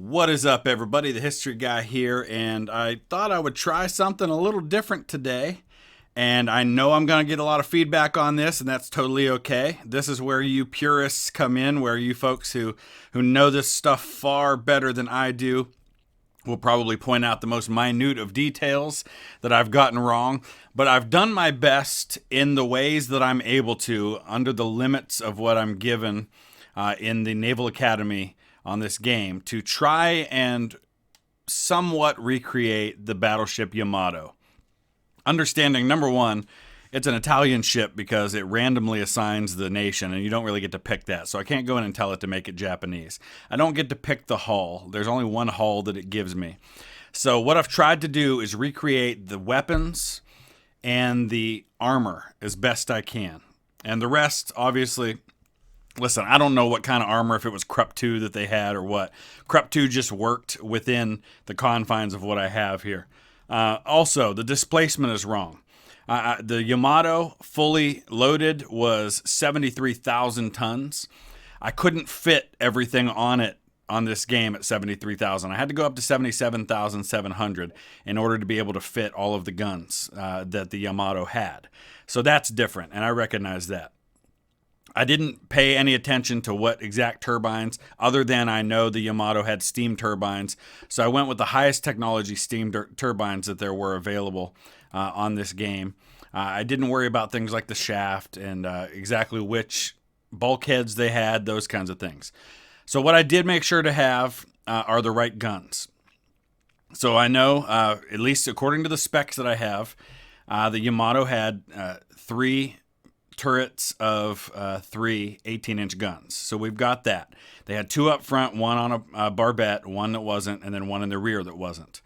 What is up, everybody? The History Guy here, and I thought I would try something a little different today. And I know I'm going to get a lot of feedback on this, and that's totally okay. This is where you purists come in, where you folks who know this stuff far better than I do will probably point out the most minute of details that I've gotten wrong. But I've done my best in the ways that I'm able to, under the limits of what I'm given in the Naval Academy on this game, to try and somewhat recreate the battleship Yamato. Understanding, number one, it's an Italian ship because it randomly assigns the nation, and you don't really get to pick that. So I can't go in and tell it to make it Japanese. I don't get to pick the hull. There's only one hull that it gives me. So what I've tried to do is recreate the weapons and the armor as best I can. And the rest, obviously, listen, I don't know what kind of armor, if it was Krupp 2 that they had or what. Krupp 2 just worked within the confines of what I have here. Also, the displacement is wrong. The Yamato, fully loaded, was 73,000 tons. I couldn't fit everything on it on this game at 73,000. I had to go up to 77,700 in order to be able to fit all of the guns that the Yamato had. So that's different, and I recognize that. I didn't pay any attention to what exact turbines, other than I know the Yamato had steam turbines. So I went with the highest technology steam turbines that there were available on this game. I didn't worry about things like the shaft and exactly which bulkheads they had, those kinds of things. So what I did make sure to have are the right guns. So I know, at least according to the specs that I have, the Yamato had 3 turrets of 3 18-inch guns. So we've got that. They had 2 up front, one on a barbette, one that wasn't, and then one in the rear that wasn't.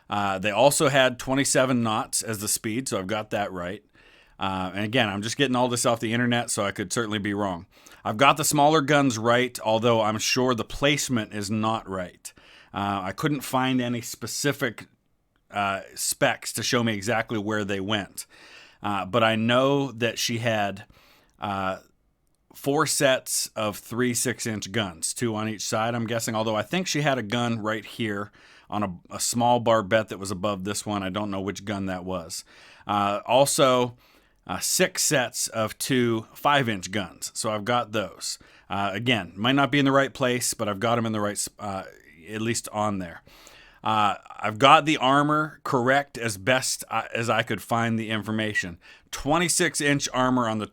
They also had 27 knots as the speed, so I've got that right. And again, I'm just getting all this off the internet, so I could certainly be wrong. I've got the smaller guns right, although I'm sure the placement is not right. I couldn't find any specific specs to show me exactly where they went. But I know that she had 4 sets of 3 6-inch guns, 2 on each side, I'm guessing. Although I think she had a gun right here on a small barbette that was above this one. I don't know which gun that was. Also, 6 sets of 2 5-inch guns. So I've got those. Again, might not be in the right place, but I've got them in the right, at least on there. I've got the armor correct as best as I could find the information. 26-inch armor on the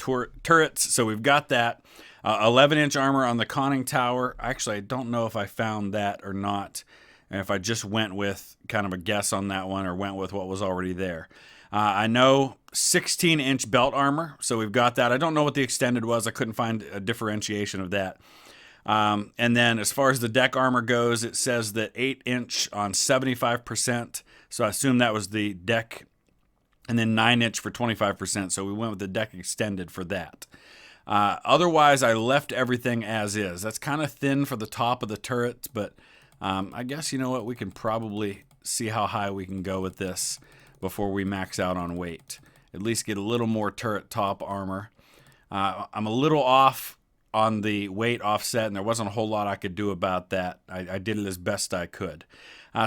turrets, so we've got that. 11-inch armor on the conning tower. Actually, I don't know if I found that or not, and if I just went with kind of a guess on that one or went with what was already there. I know 16-inch belt armor, so we've got that. I don't know what the extended was. I couldn't find a differentiation of that. And then as far as the deck armor goes, it says that 8-inch on 75%. So I assume that was the deck, and then 9-inch for 25%. So we went with the deck extended for that. Otherwise, I left everything as is. That's kind of thin for the top of the turrets, but I guess, you know what, we can probably see how high we can go with this before we max out on weight. At least get a little more turret top armor. I'm a little off on the weight offset, and there wasn't a whole lot I could do about that. I did it as best I could.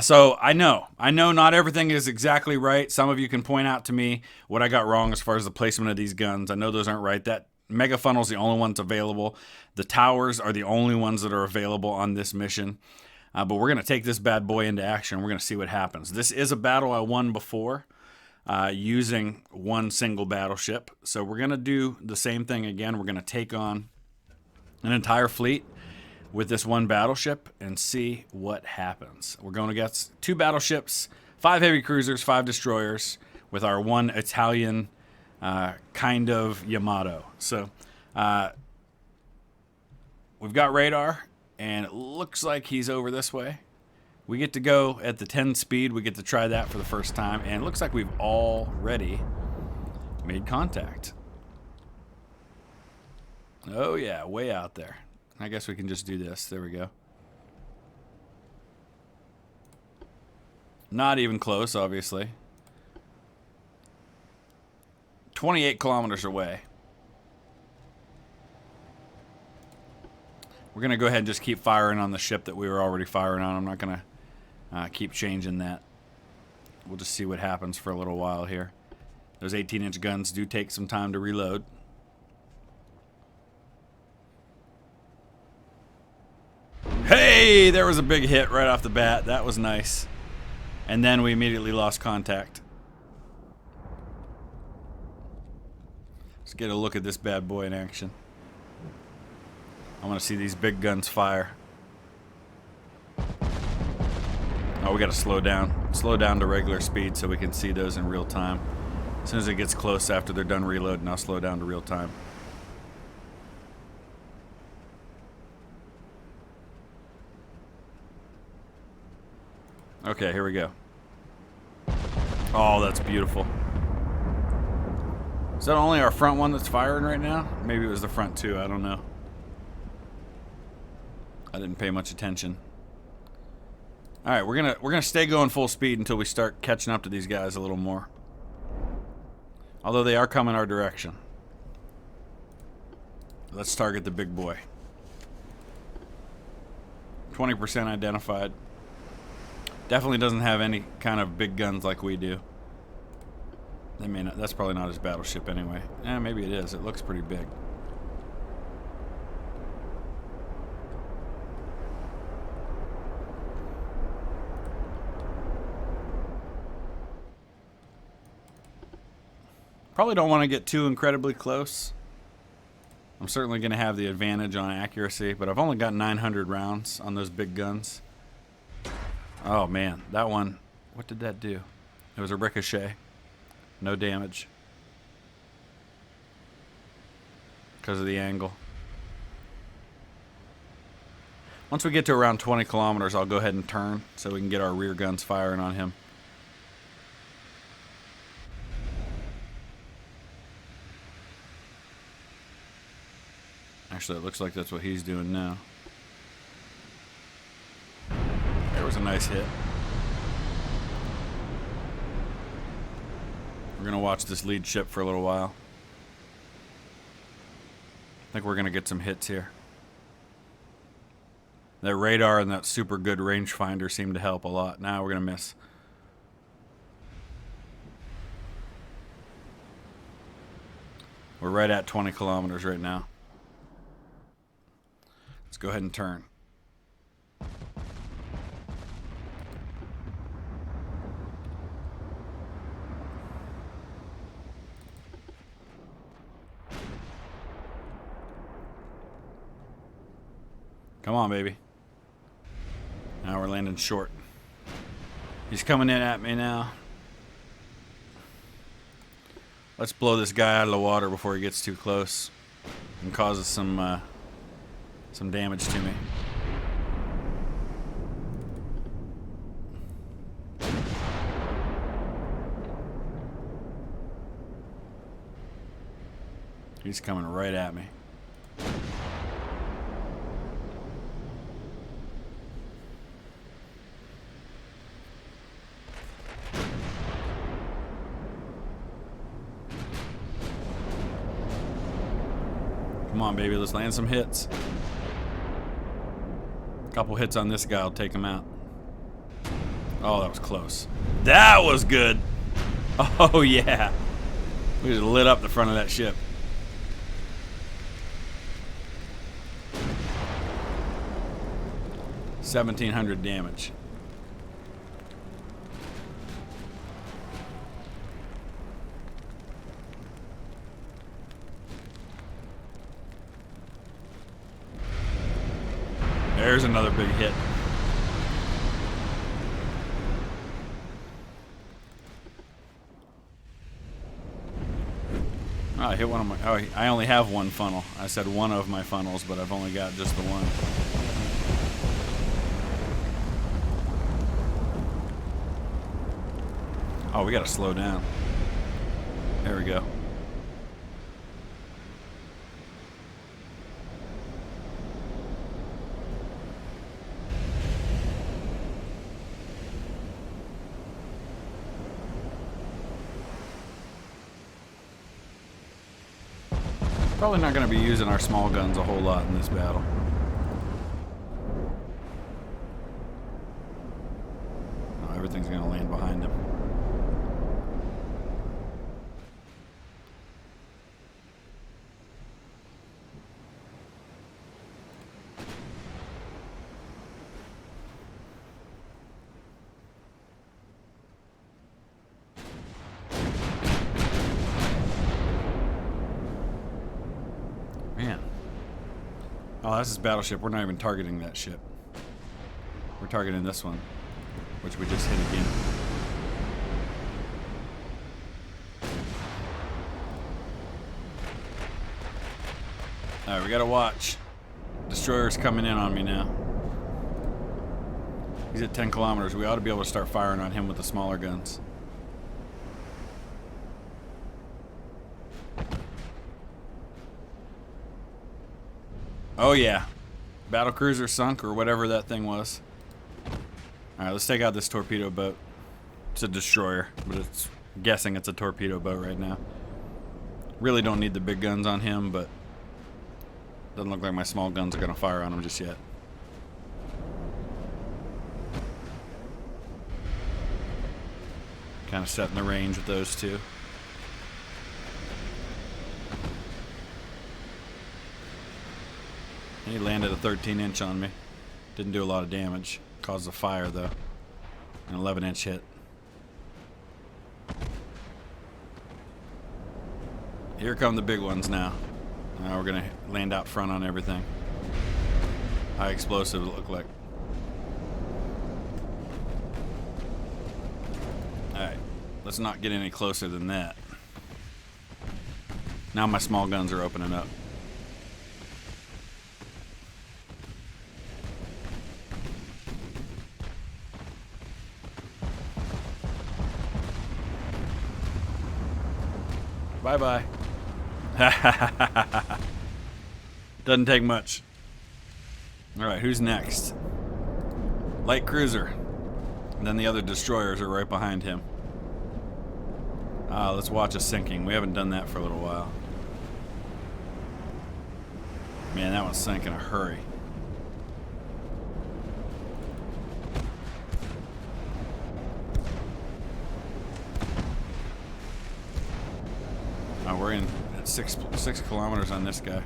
So I know not everything is exactly right. Some of you can point out to me what I got wrong as far as the placement of these guns. I know those aren't right. That mega funnel's the only one that's available. The towers are the only ones that are available on this mission. But we're going to take this bad boy into action. We're going to see what happens. This is a battle I won before using one single battleship. So we're going to do the same thing again. We're going to take on an entire fleet with this one battleship and see what happens. We're going against 2 battleships, 5 heavy cruisers, 5 destroyers, with our one Italian kind of Yamato. So we've got radar, and it looks like he's over this way. We get to go at the 10 speed. We get to try that for the first time, and it looks like we've already made contact. Oh yeah, way out there. I guess we can just do this. There we go. Not even close, obviously. 28 kilometers away. We're going to go ahead and just keep firing on the ship that we were already firing on. I'm not going to keep changing that. We'll just see what happens for a little while here. Those 18-inch guns do take some time to reload. Hey, there was a big hit right off the bat. That was nice. And then we immediately lost contact. Let's get a look at this bad boy in action. I want to see these big guns fire. Oh, we got to slow down. Slow down to regular speed so we can see those in real time. As soon as it gets close after they're done reloading, I'll slow down to real time. Okay, here we go. Oh, that's beautiful. Is that only our front one that's firing right now? Maybe it was the front two, I don't know. I didn't pay much attention. Alright, we're gonna stay going full speed until we start catching up to these guys a little more. Although they are coming our direction. Let's target the big boy. 20% identified. Definitely doesn't have any kind of big guns like we do. They may not, that's probably not his battleship anyway. Eh, maybe it is. It looks pretty big. Probably don't want to get too incredibly close. I'm certainly going to have the advantage on accuracy, but I've only got 900 rounds on those big guns. Oh man, that one, what did that do? It was a ricochet. No damage. Because of the angle. Once we get to around 20 kilometers, I'll go ahead and turn so we can get our rear guns firing on him. Actually, it looks like that's what he's doing now. There was a nice hit. We're going to watch this lead ship for a little while. I think we're going to get some hits here. That radar and that super good rangefinder seem to help a lot. Now we're going to miss. We're right at 20 kilometers right now. Let's go ahead and turn. Come on, baby. Now we're landing short. He's coming in at me now. Let's blow this guy out of the water before he gets too close and causes some damage to me. He's coming right at me. Come on, baby, let's land some hits. A couple hits on this guy will take him out. Oh, that was close. That was good. Oh, yeah. We just lit up the front of that ship. $1,700 damage. There's another big hit. Oh, I hit one of my... Oh, I only have one funnel. I said one of my funnels, but I've only got just the one. Oh, we gotta slow down. There we go. Probably not going to be using our small guns a whole lot in this battle. something's going to land behind him. Man. Oh, that's his battleship. We're not even targeting that ship. We're targeting this one, which we just hit again. Alright, we gotta watch. Destroyer's coming in on me now. He's at 10 kilometers. We ought to be able to start firing on him with the smaller guns. Oh yeah. Battle cruiser sunk or whatever that thing was. Alright, let's take out this torpedo boat. It's a destroyer, but it's I'm guessing it's a torpedo boat right now. Really don't need the big guns on him, but doesn't look like my small guns are going to fire on him just yet. Kind of setting the range with those two. He landed a 13-inch on me. Didn't do a lot of damage. Caused a fire, though. An 11-inch hit. Here come the big ones now. Now we're going to land out front on everything. High explosive, it look like. Alright. Let's not get any closer than that. Now my small guns are opening up. Bye-bye. Doesn't take much. Alright, who's next? Light cruiser. And then the other destroyers are right behind him. Let's watch a sinking. We haven't done that for a little while. Man, that one sank in a hurry. We're in at 6 kilometers on this guy.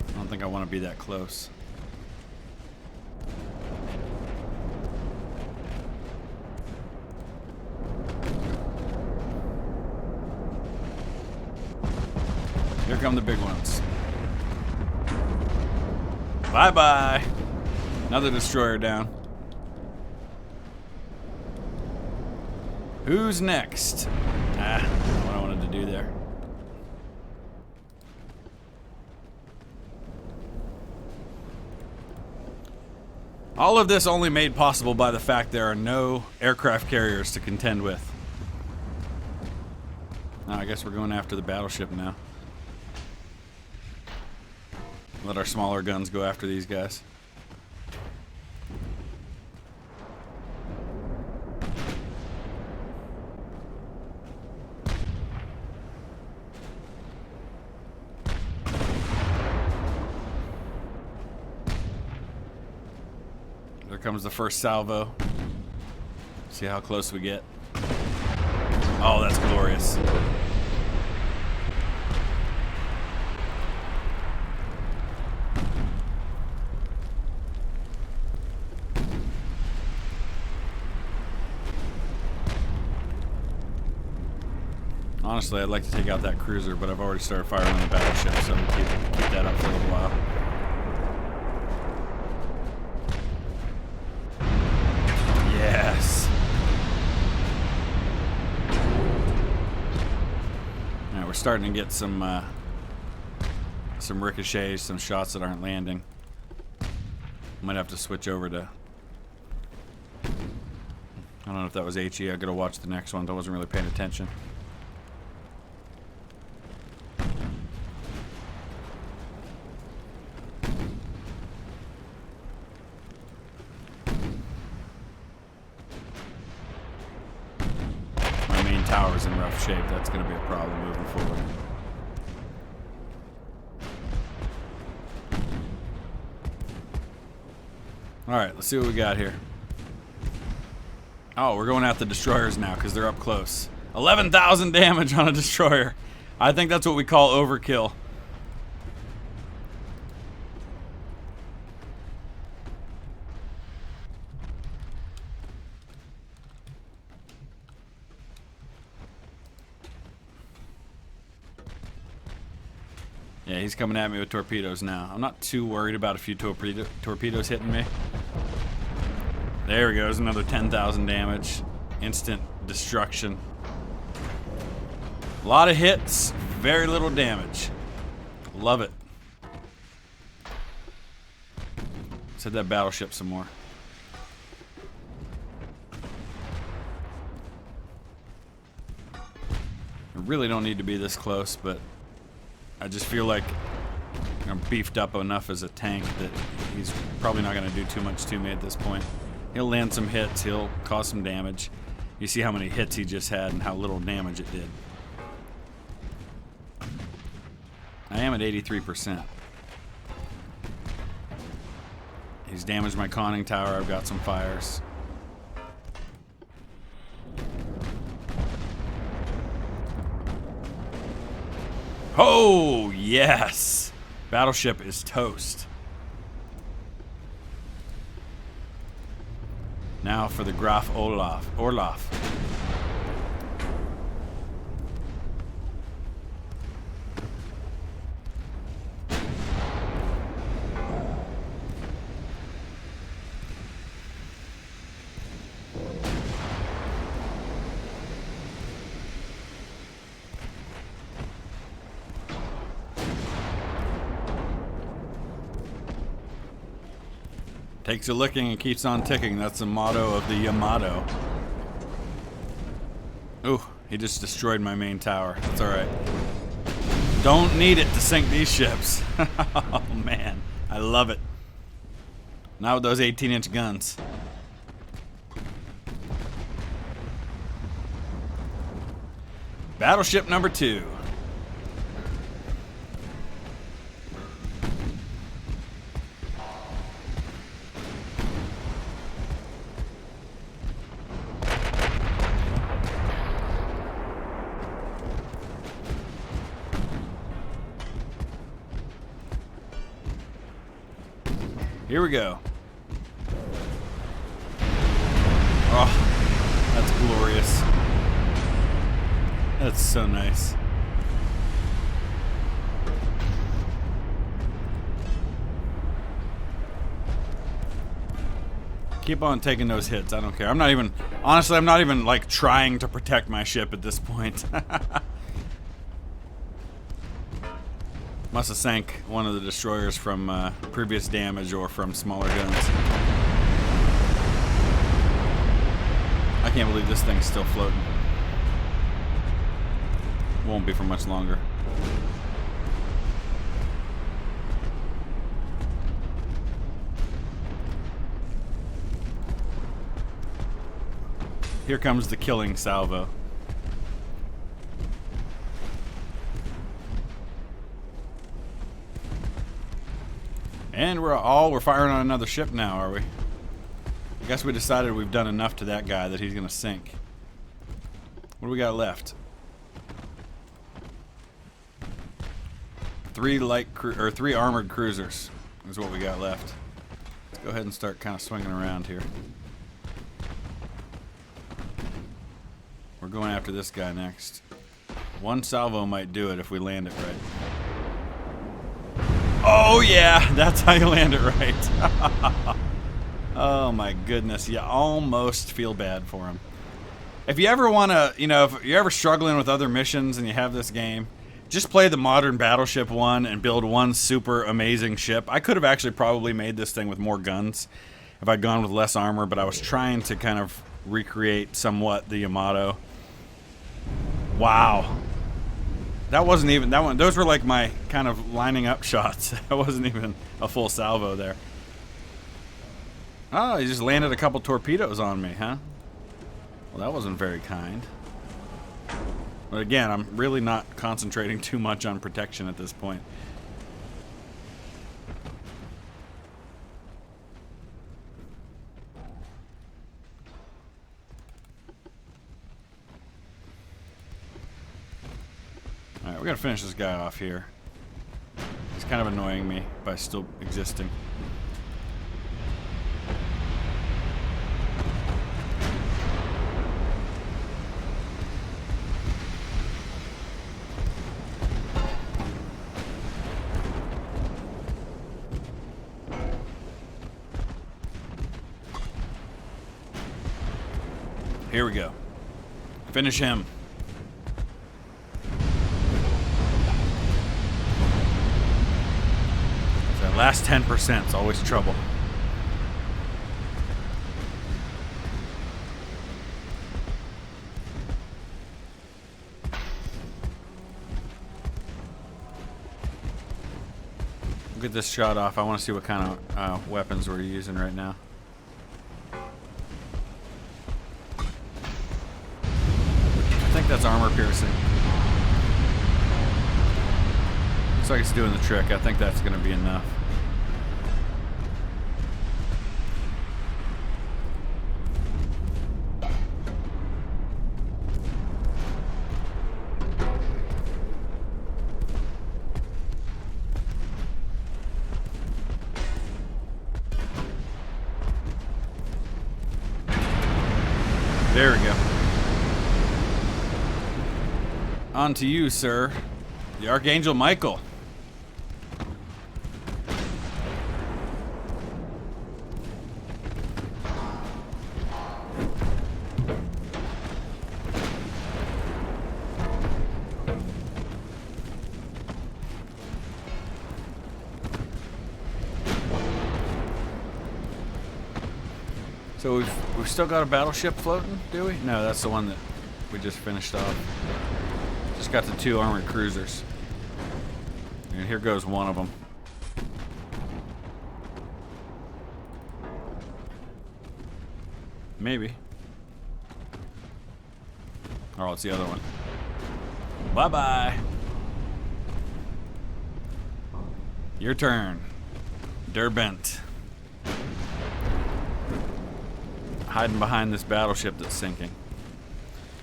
I don't think I want to be that close. Here come the big ones. Bye-bye. Another destroyer down. Who's next? Not what I wanted to do there. All of this only made possible by the fact there are no aircraft carriers to contend with. I guess we're going after the battleship now. Let our smaller guns go after these guys. There comes the first salvo. See how close we get. Oh, that's glorious. Honestly, I'd like to take out that cruiser, but I've already started firing on the battleship, so we'll keep that up for a little while. Yes. Alright, we're starting to get some ricochets, some shots that aren't landing. Might have to switch over to... I don't know if that was HE. I gotta watch the next one. I wasn't really paying attention. Tower's in rough shape. That's going to be a problem moving forward. Alright, let's see what we got here. Oh, we're going at the destroyers now because they're up close. 11,000 damage on a destroyer. I think that's what we call overkill. Yeah, he's coming at me with torpedoes now. I'm not too worried about a few torpedoes hitting me. There we go. There's another 10,000 damage. Instant destruction. A lot of hits, very little damage. Love it. Let's hit that battleship some more. I really don't need to be this close, but I just feel like I'm beefed up enough as a tank that he's probably not going to do too much to me at this point. He'll land some hits, he'll cause some damage. You see how many hits he just had and how little damage it did. I am at 83%. He's damaged my conning tower. I've got some fires. Oh, yes! Battleship is toast. Now for the Graf Orloff. Takes a licking and keeps on ticking. That's the motto of the Yamato. Ooh, he just destroyed my main tower. That's alright. Don't need it to sink these ships. Oh man, I love it. Not with those 18-inch guns. Battleship number 2. Here we go. Oh, that's glorious. That's so nice. Keep on taking those hits. I don't care. I'm not even, honestly, I'm not even like trying to protect my ship at this point. Must have sank one of the destroyers from previous damage or from smaller guns. I can't believe this thing's still floating. Won't be for much longer. Here comes the killing salvo. And we're firing on another ship now, are we? I guess we decided we've done enough to that guy that he's gonna sink. What do we got left? 3 armored cruisers is what we got left. Let's go ahead and start kind of swinging around here. We're going after this guy next. One salvo might do it if we land it right. Oh yeah, that's how you land it right. Oh my goodness, you almost feel bad for him. If you ever want to, if you're ever struggling with other missions and you have this game, just play the modern Battleship one and build one super amazing ship. I could have actually probably made this thing with more guns if I'd gone with less armor, but I was trying to kind of recreate somewhat the Yamato. Wow. That wasn't even, that one, those were like my kind of lining up shots. That wasn't even a full salvo there. Oh, he just landed a couple torpedoes on me, huh? Well, that wasn't very kind. But again, I'm really not concentrating too much on protection at this point. We're gonna finish this guy off here. He's kind of annoying me by still existing. Here we go. Finish him. That last 10% is always trouble. We'll get this shot off. I want to see what kind of weapons we're using right now. I think that's armor piercing. Looks like it's doing the trick. I think that's going to be enough. There we go. On to you, sir. The Archangel Michael. So we've still got a battleship floating, do we? No, that's the one that we just finished off. Just got the 2 armored cruisers. And here goes one of them. Maybe. Oh, it's the other one. Bye-bye. Your turn. Derbent. Hiding behind this battleship that's sinking.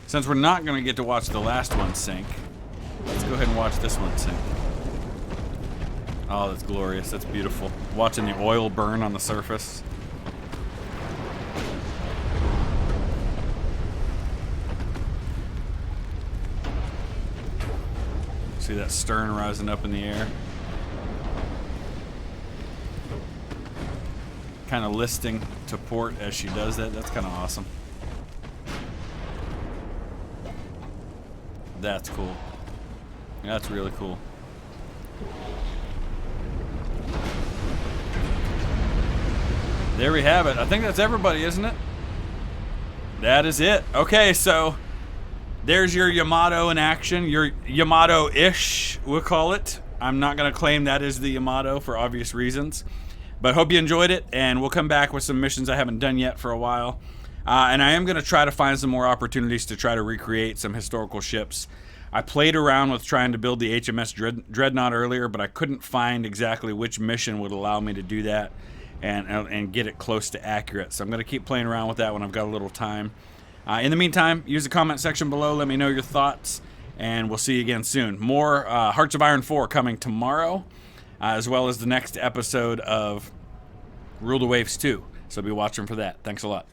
Since we're not going to get to watch the last one sink, let's go ahead and watch this one sink. Oh, that's glorious. That's beautiful. Watching the oil burn on the surface. See that stern rising up in the air? Kind of listing to port as she does that. That's kind of awesome. That's cool. That's really cool. There we have it. I think that's everybody, isn't it? That is it. Okay, so there's your Yamato in action. Your Yamato-ish, we'll call it. I'm not going to claim that is the Yamato for obvious reasons. But hope you enjoyed it, and we'll come back with some missions I haven't done yet for a while. And I am going to try to find some more opportunities to try to recreate some historical ships. I played around with trying to build the HMS Dreadnought earlier, but I couldn't find exactly which mission would allow me to do that and get it close to accurate. So I'm going to keep playing around with that when I've got a little time. In the meantime, use the comment section below. Let me know your thoughts, and we'll see you again soon. More Hearts of Iron 4 coming tomorrow, as well as the next episode of Rule the Waves 2. So be watching for that. Thanks a lot.